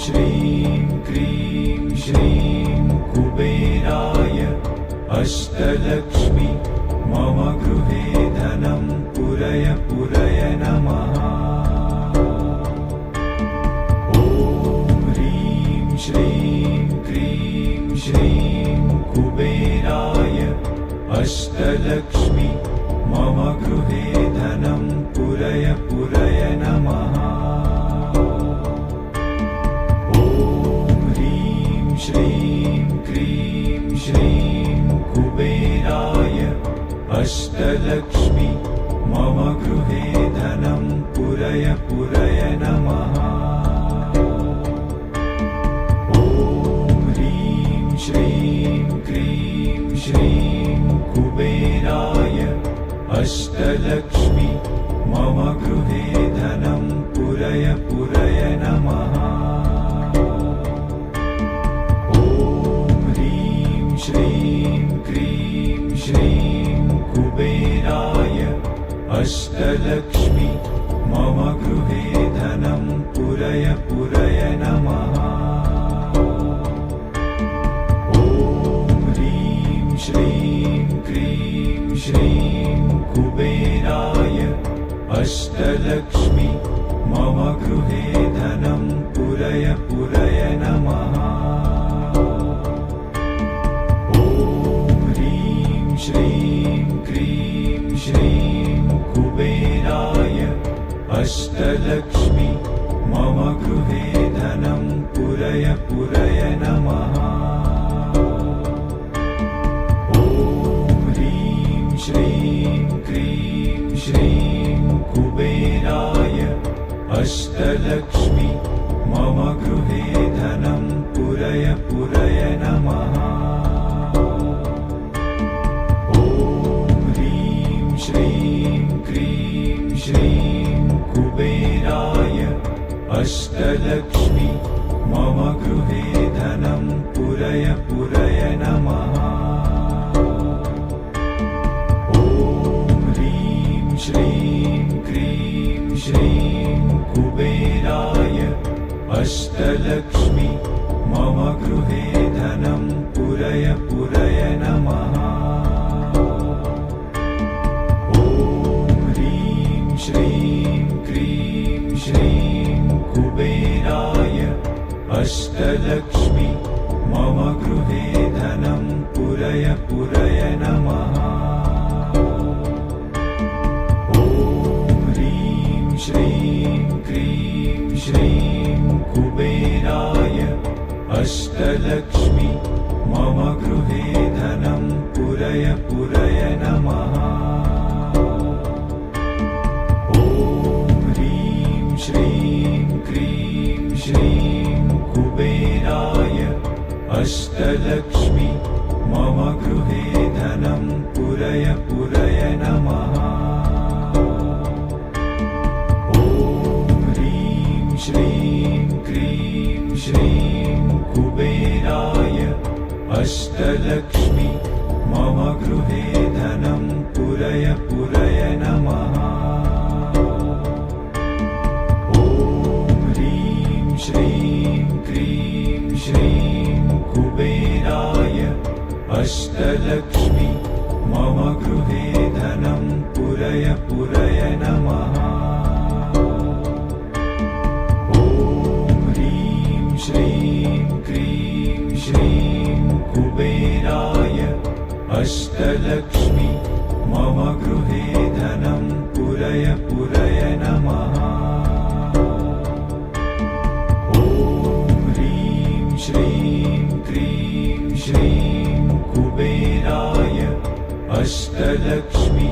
श्रीं क्रीं श्रीं कुबेराय अष्टलक्ष्मी मम गृहे धनं पुरय पुरय नमः। ॐ ह्रीं श्रीं क्रीं श्रीं कुबेराय अष्टलक्ष्मी मम गृहे धनं पुरय पुरय नमः। ॐ ह्रीं श्रीं क्रीं श्रीं कुबेराय अष्टलक्ष्मी मम गृहे धनं पुरय पुरय नमः। ॐ ह्रीं श्रीं क्रीं श्रीं कुबेराय अष्टलक्ष्मी मम गृहे धनं पुरय पुरय नमः। ॐ ह्रीं श्रीं क्रीं श्रीं कुबेराय अष्टलक्ष्मी मम गृहे धनं पुरय पुरय नमः। ॐ ह्रीं श्रीं क्रीं श्रीं कुबेराय अष्टलक्ष्मी मम गृहे धनं पुरय पुरय नमः। ॐ ह्रीं श्रीं क्रीं श्रीं कुबेराय अष्टलक्ष्मी मम गृहे धनं पुरय पुरय नमः। ॐ ह्रीं श्रीं क्रीं श्रीं कुबेराय अष्टलक्ष्मी मम गृहे धनं पुरय पुरय नमः। ॐ ह्रीं श्रीं क्रीं श्रीं कुबेराय अष्टलक्ष्मी मम गृहे धनं पुरय पुरय नमः। ॐ ह्रीं श्रीं क्रीं श्रीं कुबेराय अष्टलक्ष्मी मम गृहे धनं पुरय पुरय नमः। ॐ ह्रीं श्रीं क्रीं श्रीं कुबेराय अष्टलक्ष्मी मम गृहे धनं पुरय पुरय नमः। ॐ ह्रीं श्रीं क्रीं श्रीं कुबेराय अष्टलक्ष्मी मम गृहे धनं पुरय पुरय नमः। ॐ ह्रीं श्रीं क्रीं श्रीं कुबेराय अष्टलक्ष्मी मम गृहे धनं पुरय पुरय नमः। ॐ ह्रीं श्रीं क्रीं श्रीं कुबेराय अष्टलक्ष्मी मम गृहे धनं पुरय पुरय नमः। ॐ ह्रीं श्रीं क्रीं श्रीं कुबेराय अष्टलक्ष्मी मम गृहे धनं पुरय पुरय नमः। ॐ ह्रीं श्रीं क्रीं श्रीं कुबेराय अष्टलक्ष्मी मम गृहे धनं पुरय पुरय नमः। ॐ ह्रीं श्रीं क्रीं श्रीं कुबेराय अष्टलक्ष्मी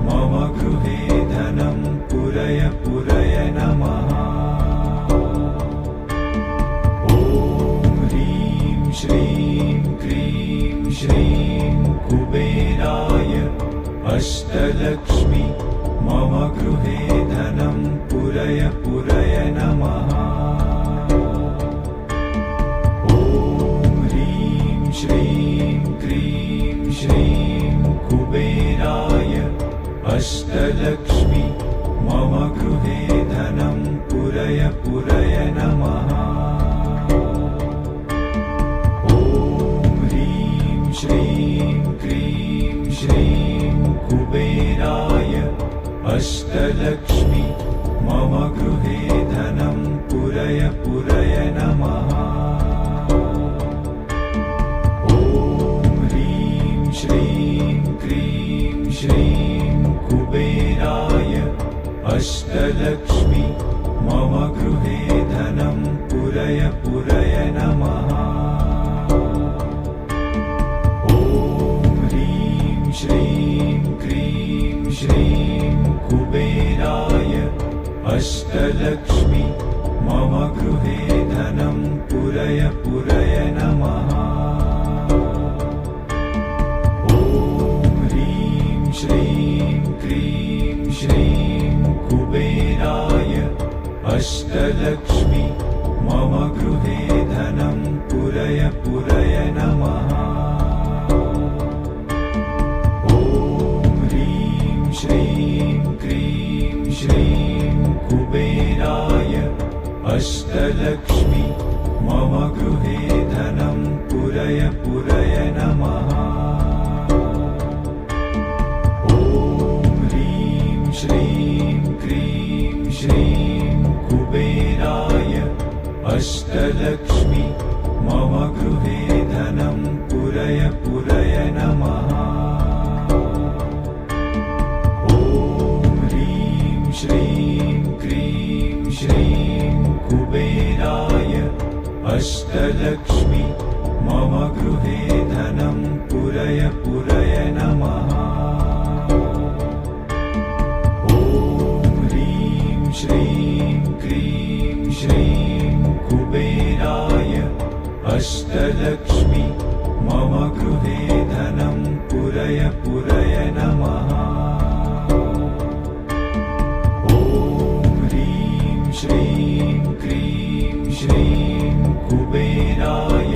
मम गृहे धनं पुरय पुरय नमः। ॐ ह्रीं श्रीं क्रीं श्रीं कुबेराय अष्टलक्ष्मी मम गृहे धनं पुरय पुरय नमः। ॐ ह्रीं श्रीं क्रीं श्रीं कुबेराय अष्टलक्ष्मी मम गृहे धनं पुरय पुरय नमः। श्रीं क्रीं श्रीं कुबेराय अष्टलक्ष्मी मम गृहे धनं पुरय पुरय नमः। ॐ ह्रीं श्रीं क्रीं श्रीं कुबेराय अष्टलक्ष्मी मम गृहे धनं पुरय पुरय नमः। ॐ ह्रीं श्रीं क्रीं श्रीं कुबेराय अष्टलक्ष्मी मम गृहे धनं पुरय पुरय नमः। ॐ ह्रीं श्रीं क्रीं श्रीं कुबेराय अष्टलक्ष्मी मम गृहे धनं पुरय पुरय नमः। ॐ ह्रीं श्रीं क्रीं श्रीं कुबेराय अष्टलक्ष्मी मम गृहे धनं पुरय पुरय नमः। ॐ ह्रीं श्रीं क्रीं श्रीं कुबेराय अष्टलक्ष्मी मम गृहे धनं पुरय पुरय नमः। ॐ ह्रीं श्रीं क्रीं श्रीं कुबेराय अष्टलक्ष्मी मम गृहे धनं पुरय पुरय नमः। ॐ ह्रीं श्रीं क्रीं श्रीं कुबेराय अष्टलक्ष्मी मम गृहे धनं पुरय पुरय नमः। ॐ ह्रीं श्रीं क्रीं श्रीं कुबेराय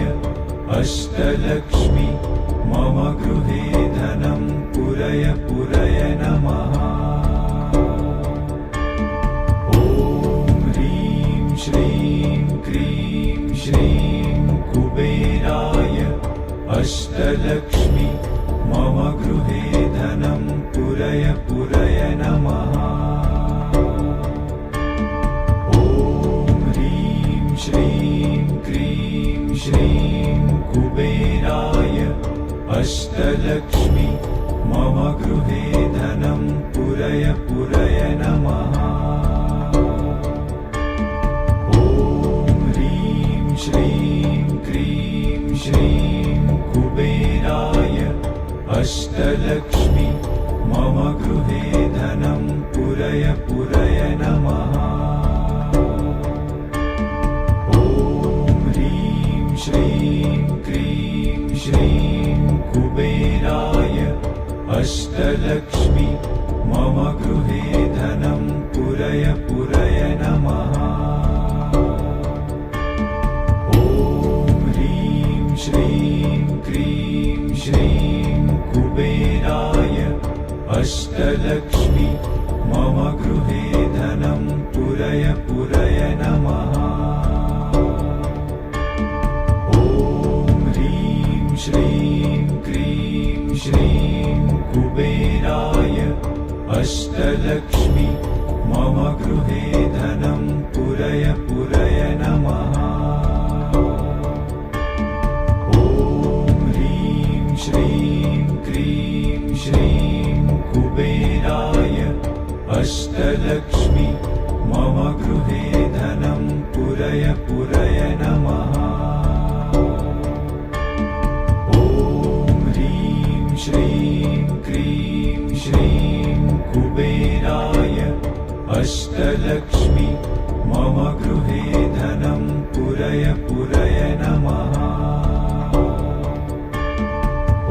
अष्टलक्ष्मी मम गृहे धनं पुरय पुरय नमः। ॐ ह्रीं श्रीं क्रीं श्रीं कुबेराय अष्टलक्ष्मी मम गृहे धनं पुरय पुरय नमः। ॐ ह्रीं श्रीं क्रीं श्रीं कुबेराय अष्टलक्ष्मी मम गृहे धनं पुरय पुरय नमः। ॐ ह्रीं श्रीं क्रीं श्रीं कुबेराय अष्टलक्ष्मी मम गृहे धनं पुरय पुरय नमः। ॐ ह्रीं श्रीं क्रीं श्रीं कुबेराय अष्टलक्ष्मी मम गृहे धनं पुरय पुरय नमः। ॐ ह्रीं श्रीं क्रीं श्रीं कुबेराय अष्टलक्ष्मी मम गृहे धनं पुरय पुरय नमः। ॐ ह्रीं श्रीं क्रीं श्रीं कुबेराय अष्टलक्ष्मी मम गृहे धनं पुरय पुरय नमः। ॐ ह्रीं श्रीं क्रीं श्रीं कुबेराय अष्टलक्ष्मी मम गृहे धनं पुरय पुरय नमः। ॐ ह्रीं श्रीं क्रीं श्रीं कुबेराय अष्टलक्ष्मी मम गृहे धनं पुरय पुरय नमः।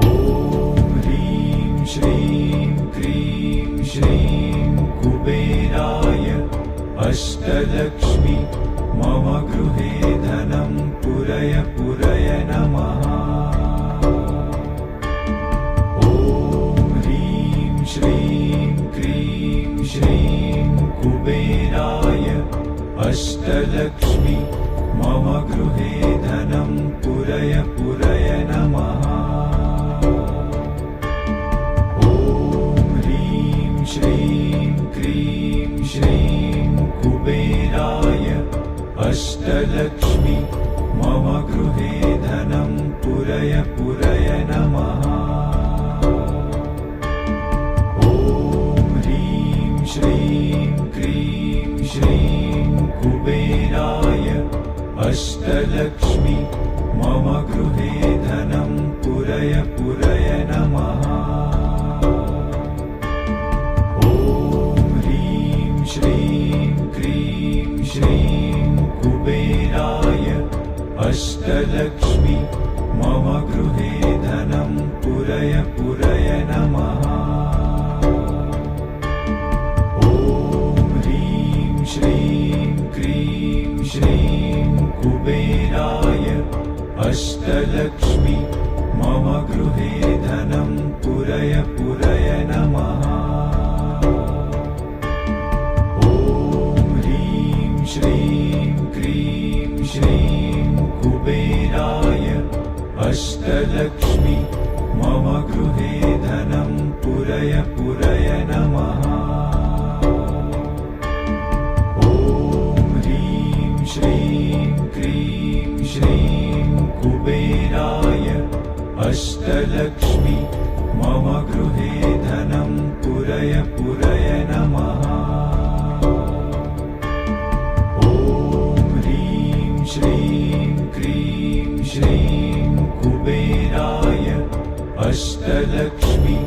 ॐ ह्रीं श्रीं क्रीं श्रीं कुबेराय अष्टलक्ष्मी मम गृहे धनं पुरय पुरय नमः। ॐ ह्रीं श्रीं क्रीं श्रीं कुबेराय अष्टलक्ष्मी मम गृहे धनं पुरय पुरय नमः। अष्टलक्ष्मी मम गृहे धनं पुरय पुरय नमः। ॐ ह्रीं श्रीं क्रीं श्रीं कुबेराय अष्टलक्ष्मी मम गृहे धनं पुरय पुरय नमः। ॐ ह्रीं श्रीं क्रीं श्रीं कुबेराय अष्टलक्ष्मी मम गृहे धनं पुरय पुरय नमः। ॐ ह्रीं श्रीं क्रीं श्रीं कुबेराय अष्टलक्ष्मी मम गृहे धनं पुरय पुरय नमः। ॐ ह्रीं श्रीं क्रीं श्रीं कुबेराय अष्टलक्ष्मी मम गृहे धनं पुरय पुरय नमः। ॐ ह्रीं श्रीं क्रीं श्रीं कुबेराय अष्टलक्ष्मी मम गृहे धनं पुरय पुरय नमः। ॐ ह्रीं श्रीं क्रीं श्रीं कुबेराय अष्टलक्ष्मी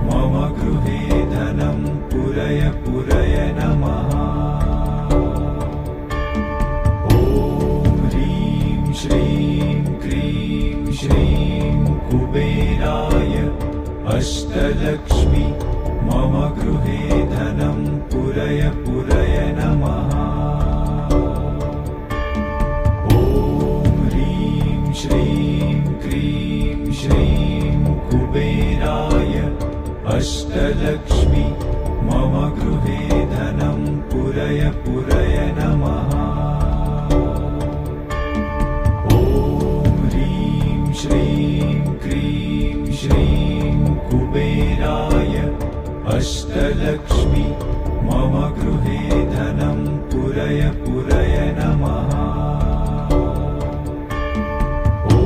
मम गृहे धनं पुरय पुरय नमः। ॐ ह्रीं श्रीं क्रीं श्रीं कुबेराय अष्टलक्ष्मी मम गृहे धनं पुरय पुरय नमः। ॐ ह्रीं श्रीं क्रीं श्रीं कुबेराय अष्टलक्ष्मी मम गृहे धनं पुरय पुरय नमः। ॐ ह्रीं श्रीं क्रीं श्रीं कुबेराय अष्टलक्ष्मी मम गृहे धनं पुरय पुरय नमः। ॐ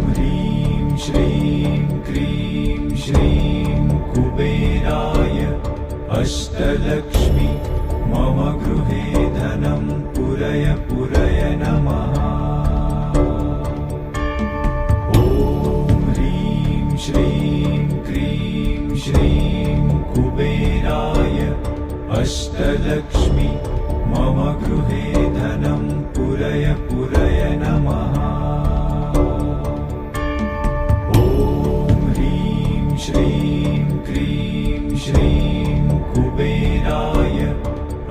ह्रीं श्रीं क्रीं श्रीं कुबेराय अष्टलक्ष्मी मम गृहे धनं पुरय पुरय नमः। ॐ ह्रीं श्रीं क्रीं श्रीं कुबेराय अष्टलक्ष्मी मम गृहे धनं पुरय पुरय नमः। ॐ ह्रीं श्रीं क्रीं श्रीं कुबेराय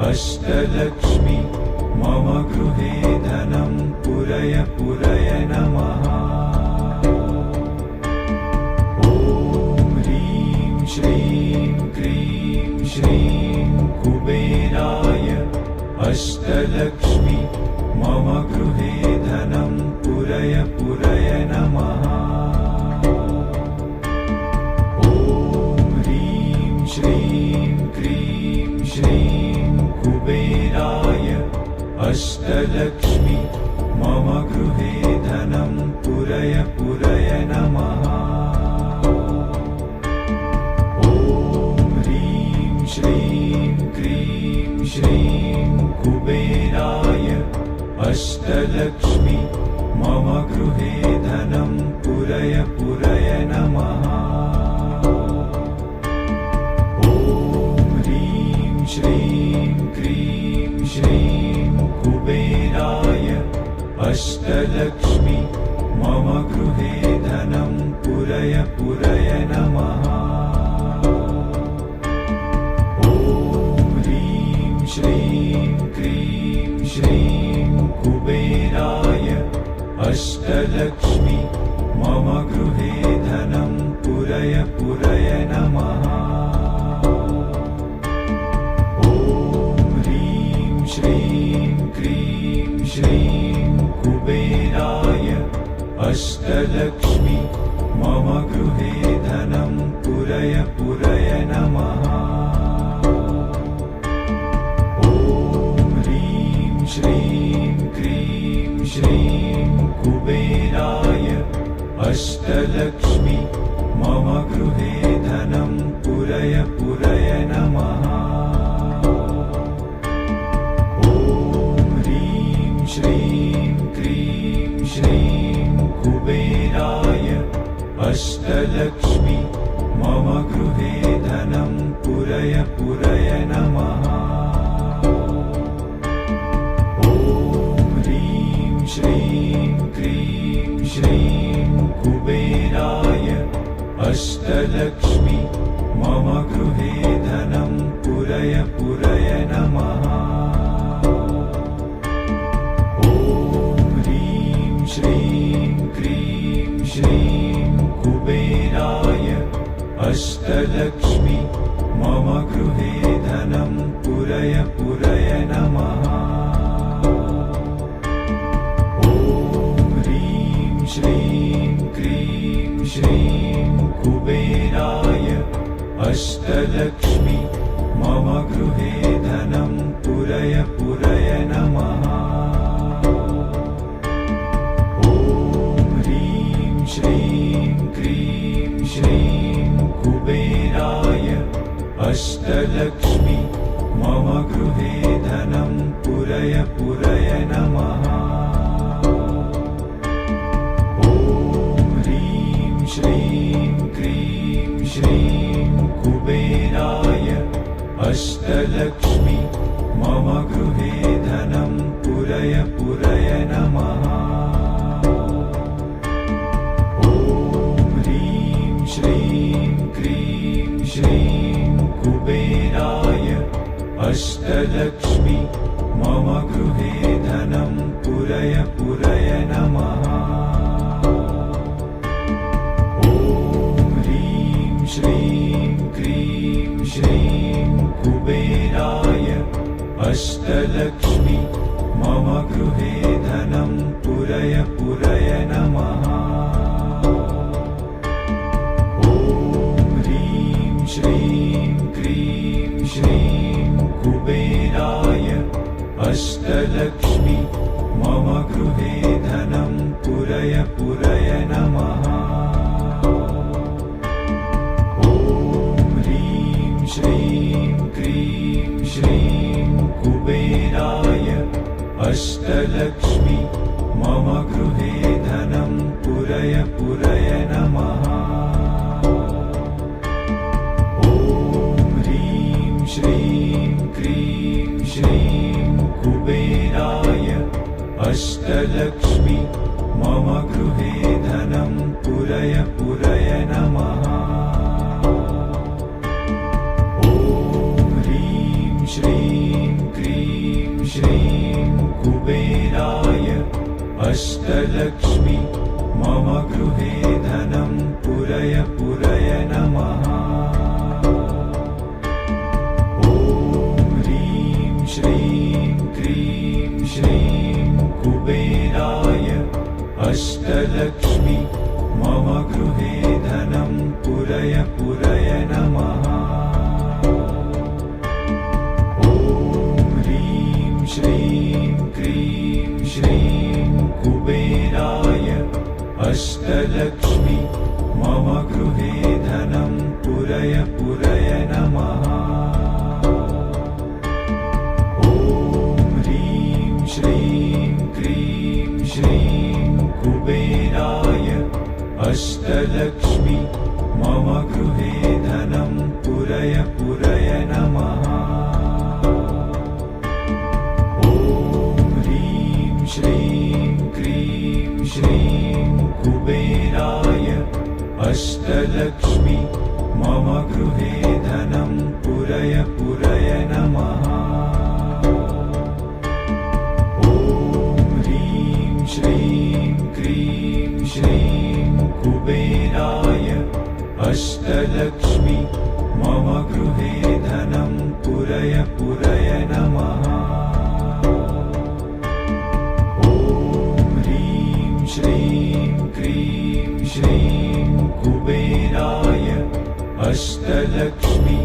अष्टलक्ष्मी मम गृहे धनं पुरय पुरय नमः। ॐ ह्रीं श्रीं क्रीं श्रीं कुबेराय अष्टलक्ष्मी मम गृहे धनं पुरय पुरय नमः। ॐ ह्रीं श्रीं क्रीं श्रीं कुबेराय अष्टलक्ष्मी मम गृहे धनं पुरय पुरय नमः। ॐ ह्रीं श्रीं क्रीं श्रीं कुबेराय अष्टलक्ष्मी मम गृहे धनं पुरय पुरय नमः। ॐ ह्रीं श्रीं क्रीं श्रीं कुबेराय अष्टलक्ष्मी मम गृहे धनं पुरय पुरय नमः। ॐ ह्रीं श्रीं क्रीं श्रीं कुबेराय अष्टलक्ष्मी मम गृहे धनं पुरय पुरय नमः। ॐ ह्रीं श्रीं क्रीं श्रीं कुबेराय अष्टलक्ष्मी मम गृहे धनं पुरय पुरय नमः। ॐ ह्रीं श्रीं क्रीं अष्टलक्ष्मी मम गृहे धनं पुरय पुरय नमः। ॐ ह्रीं श्रीं क्रीं श्रीं कुबेराय अष्टलक्ष्मी मम गृहे धनं पुरय पुरय नमः। ॐ ह्रीं श्रीं क्रीं श्रीं कुबेराय अष्टलक्ष्मी मम गृहे धनं पुरय पुरय नमः। ॐ ह्रीं श्रीं क्रीं श्रीं कुबेराय अष्टलक्ष्मी मम गृहे धनं पुरय पुरय नमः। ॐ ह्रीं श्रीं क्रीं श्रीं कुबेराय अष्टलक्ष्मी मम गृहे धनं पुरय पुरय नमः। ॐ ह्रीं श्रीं क्रीं श्रीं कुबेराय अष्टलक्ष्मी मम गृहे धनं पुरय पुरय नमः। ॐ ह्रीं श्रीं क्रीं श्रीं कुबेराय अष्टलक्ष्मी मम गृहे धनं पुरय पुरय नमः। ॐ ह्रीं श्रीं क्रीं श्रीं कुबेराय अष्टलक्ष्मी मम गृहे धनं पुरय पुरय नमः। ॐ ह्रीं श्रीं क्रीं श्रीं कुबेराय अष्टलक्ष्मी मम गृहे धनं पुरय पुरय नमः। ॐ ह्रीं श्रीं क्रीं श्रीं कुबेराय अष्टलक्ष्मी मम गृहे धनं पुरय पुरय नमः। ॐ ह्रीं श्रीं क्रीं श्रीं कुबेराय अष्टलक्ष्मी मम गृहे धनं पुरय पुरय नमः। ॐ ह्रीं श्रीं क्रीं श्रीं कुबेराय अष्टलक्ष्मी मम गृहे धनं पुरय पुरय नमः। ॐ ह्रीं श्रीं क्रीं श्रीं कुबेराय अष्टलक्ष्मी मम गृहे धनं पुरय पुरय नमः। ॐ ह्रीं श्रीं क्रीं श्रीं कुबेराय अष्टलक्ष्मी मम गृहे धनं पुरय पुरय नमः। ॐ ह्रीं श्रीं क्रीं श्रीं कुबेराय अष्टलक्ष्मी मम गृहे धनं पुरय पुरय नमः। ॐ ह्रीं श्रीं क्रीं श्रीं कुबेराय अष्टलक्ष्मी मम गृहे धनं पुरय पुरय नमः। ॐ ह्रीं श्रीं क्रीं श्रीं कुबेराय अष्टलक्ष्मी मम गृहे धनं पुरय पुरय नमः। ॐ ह्रीं श्रीं क्रीं श्रीं कुबेराय अष्टलक्ष्मी मम गृहे धनं पुरय पुरय नमः। ॐ ह्रीं श्रीं क्रीं श्रीं कुबेराय अष्टलक्ष्मी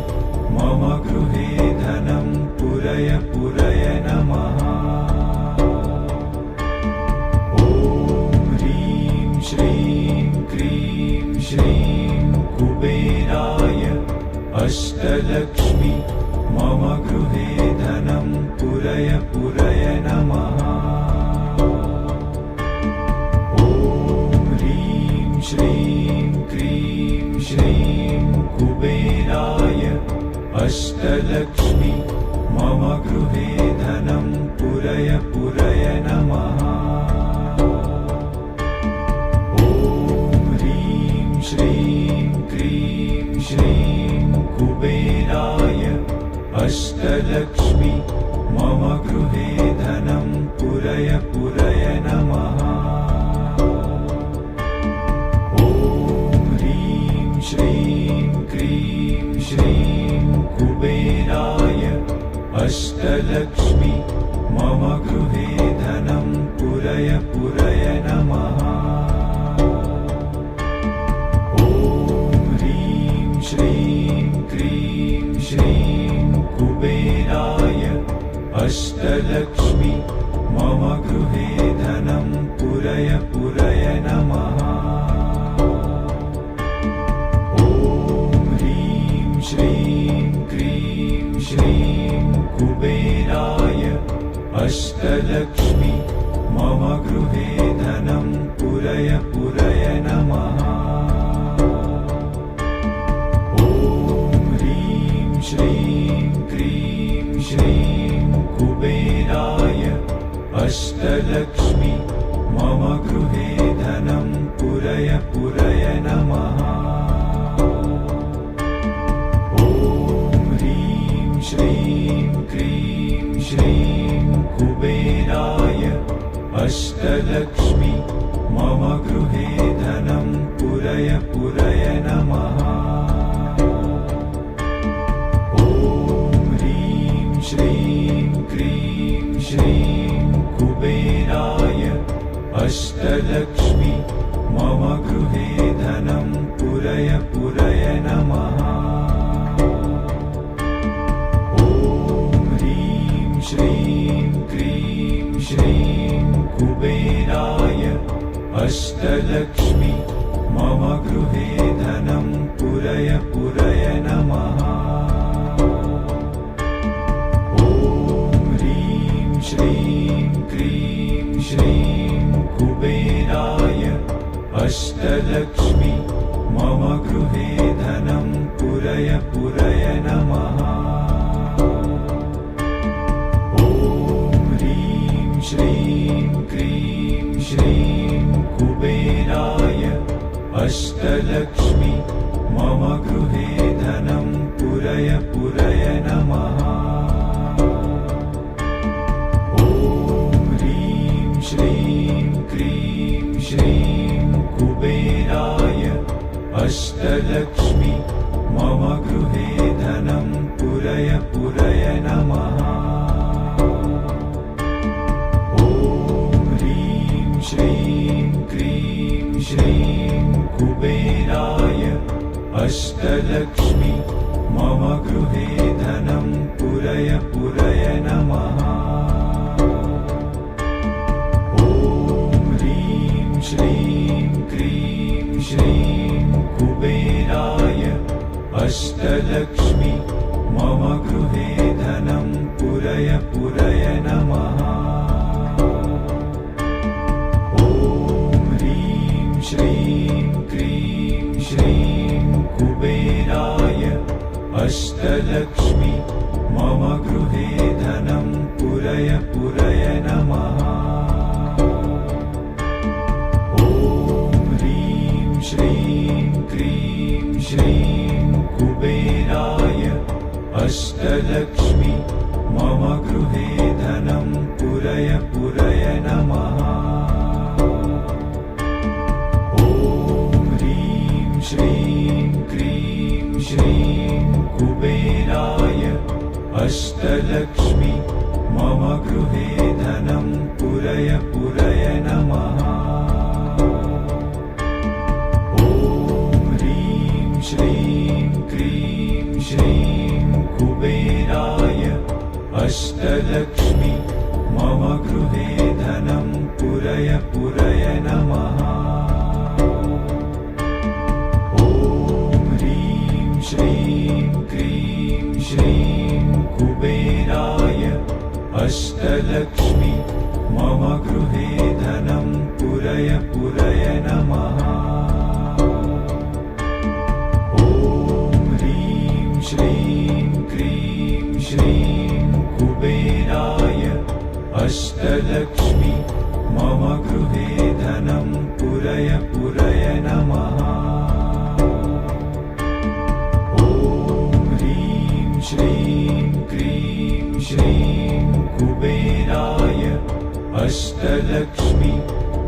मम गृहे धनं पुरय पुरय नमः। ॐ ह्रीं श्रीं अष्टलक्ष्मी मम गृहे धनं पुरय पुरय नमः। ॐ ह्रीं श्रीं क्रीं श्रीं कुबेराय अष्टलक्ष्मी मम गृहे धनं पुरय पुरय नमः। ॐ ह्रीं श्रीं क्रीं श्रीं कुबेराय अष्टलक्ष्मी मम गृहे धनं पुरय पुरय नमः। ॐ ह्रीं श्रीं क्रीं श्रीं कुबेराय अष्टलक्ष्मी मम गृहे धनं पुरय पुरय नमः। ॐ ह्रीं श्रीं क्रीं श्रीं कुबेराय अष्टलक्ष्मी मम गृहे धनं पुरय पुरय नमः। ॐ ह्रीं श्रीं क्रीं श्रीं कुबेराय अष्टलक्ष्मी मम गृहे धनं पुरय पुरय नमः। ॐ ह्रीं श्रीं क्रीं श्रीं कुबेराय अष्टलक्ष्मी मम गृहे धनं पुरय पुरय नमः। ॐ ह्रीं श्रीं क्रीं श्रीं कुबेराय अष्टलक्ष्मी मम गृहे धनं पुरय पुरय नमः। ॐ ह्रीं श्रीं क्रीं श्रीं कुबेराय अष्टलक्ष्मी मम गृहे धनं पुरय पुरय नमः। ॐ ह्रीं श्रीं क्रीं श्रीं कुबेराय अष्टलक्ष्मी मम गृहे धनं पुरय पुरय नमः। ॐ ह्रीं श्रीं क्रीं श्रीं कुबेराय अष्टलक्ष्मी मम गृहे धनं पुरय पुरय नमः। ॐ ह्रीं श्रीं क्रीं श्रीं कुबेराय अष्टलक्ष्मी मम गृहे धनं पुरय पुरय नमः। ॐ ह्रीं श्रीं क्रीं श्रीं कुबेराय अष्टलक्ष्मी मम गृहे धनं पुरय पुरय नमः। ॐ ह्रीं श्रीं क्रीं श्रीं कुबेराय अष्टलक्ष्मी मम गृहे धनं पुरय पुरय नमः। ॐ ह्रीं श्रीं क्रीं श्रीं कुबेराय अष्टलक्ष्मी मम गृहे धनं पुरय पुरय नमः। ॐ ह्रीं श्रीं क्रीं श्रीं कुबेराय अष्टलक्ष्मी मम गृहे धनं पुरय पुरय नमः। ॐ ह्रीं श्रीं क्रीं श्रीं कुबेराय अष्टलक्ष्मी मम गृहे धनं पुरय पुरय नमः। ॐ ह्रीं श्रीं क्रीं श्रीं कुबेराय अष्टलक्ष्मी मम गृहे धनं पुरय पुरय नमः। ॐ ह्रीं श्रीं क्रीं श्रीं कुबेराय अष्टलक्ष्मी मम गृहे धनं पुरय पुरय नमः। ॐ ह्रीं श्रीं क्रीं श्रीं कुबेराय अष्टलक्ष्मी मम गृहे धनं पुरय पुरय नमः। ॐ ह्रीं श्रीं क्रीं श्रीं कुबेराय अष्टलक्ष्मी मम गृहे धनं पुरय पुरय नमः। ॐ ह्रीं श्रीं क्रीं श्रीं कुबेराय अष्टलक्ष्मी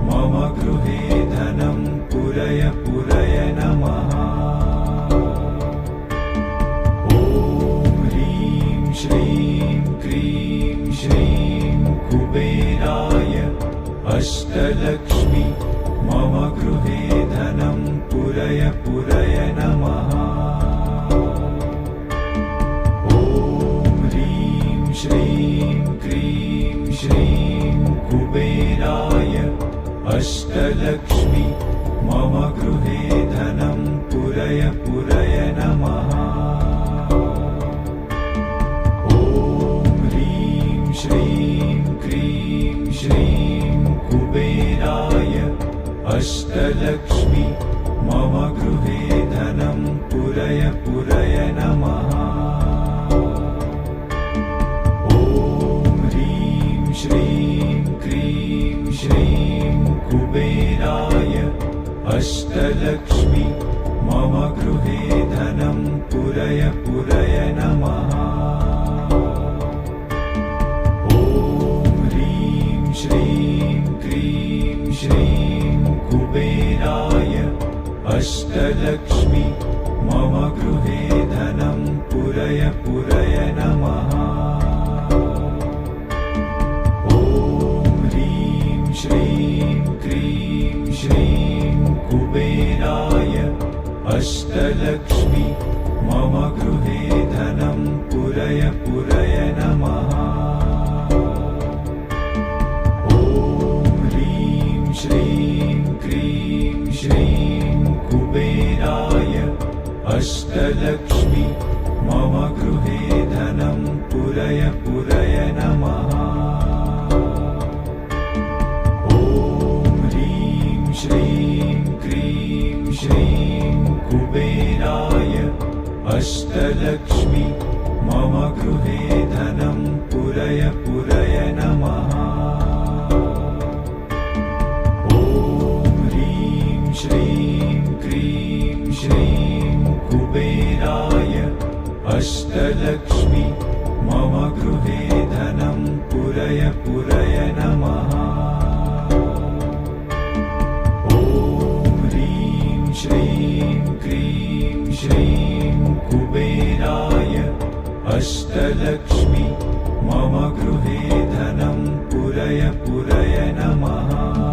मम गृहे धनं पुरय पुरय नमः। ॐ ह्रीं श्रीं क्रीं श्रीं कुबेराय अष्टलक्ष्मी मम गृहे धनं पुरय पुरय नमः। ॐ ह्रीं श्रीं क्रीं श्रीं कुबेराय अष्टलक्ष्मी मम गृहे धनं पुरय पुरय नमः। ॐ ह्रीं श्रीं क्रीं श्रीं कुबेराय अष्टलक्ष्मी मम गृहे धनं पुरय पुरय नमः। ॐ ह्रीं श्रीं क्रीं श्रीं कुबेराय अष्टलक्ष्मी मम गृहे धनं पुरय पुरय नमः। ॐ ह्रीं श्रीं क्रीं श्रीं कुबेराय अष्टलक्ष्मी मम गृहे धनं पुरय पुरय नमः। ॐ ह्रीं श्रीं क्रीं श्रीं कुबेराय अष्टलक्ष्मी मम गृहे धनं पुरय पुरय नमः। ॐ ह्रीं श्रीं क्रीं श्रीं कुबेराय अष्टलक्ष्मी मम गृहे धनं पुरय पुरय नमः। ॐ ह्रीं श्रीं क्रीं श्रीं कुबेराय अष्टलक्ष्मी मम गृहे धनं पुरय पुरय नमः। ॐ ह्रीं श्रीं क्रीं श्रीं कुबेराय अष्टलक्ष्मी मम गृहे धनं पुरय पुरय नमः। ॐ ह्रीं श्रीं क्रीं श्रीं कुबेराय अष्टलक्ष्मी मम गृहे धनं पुरय पुरय नमः।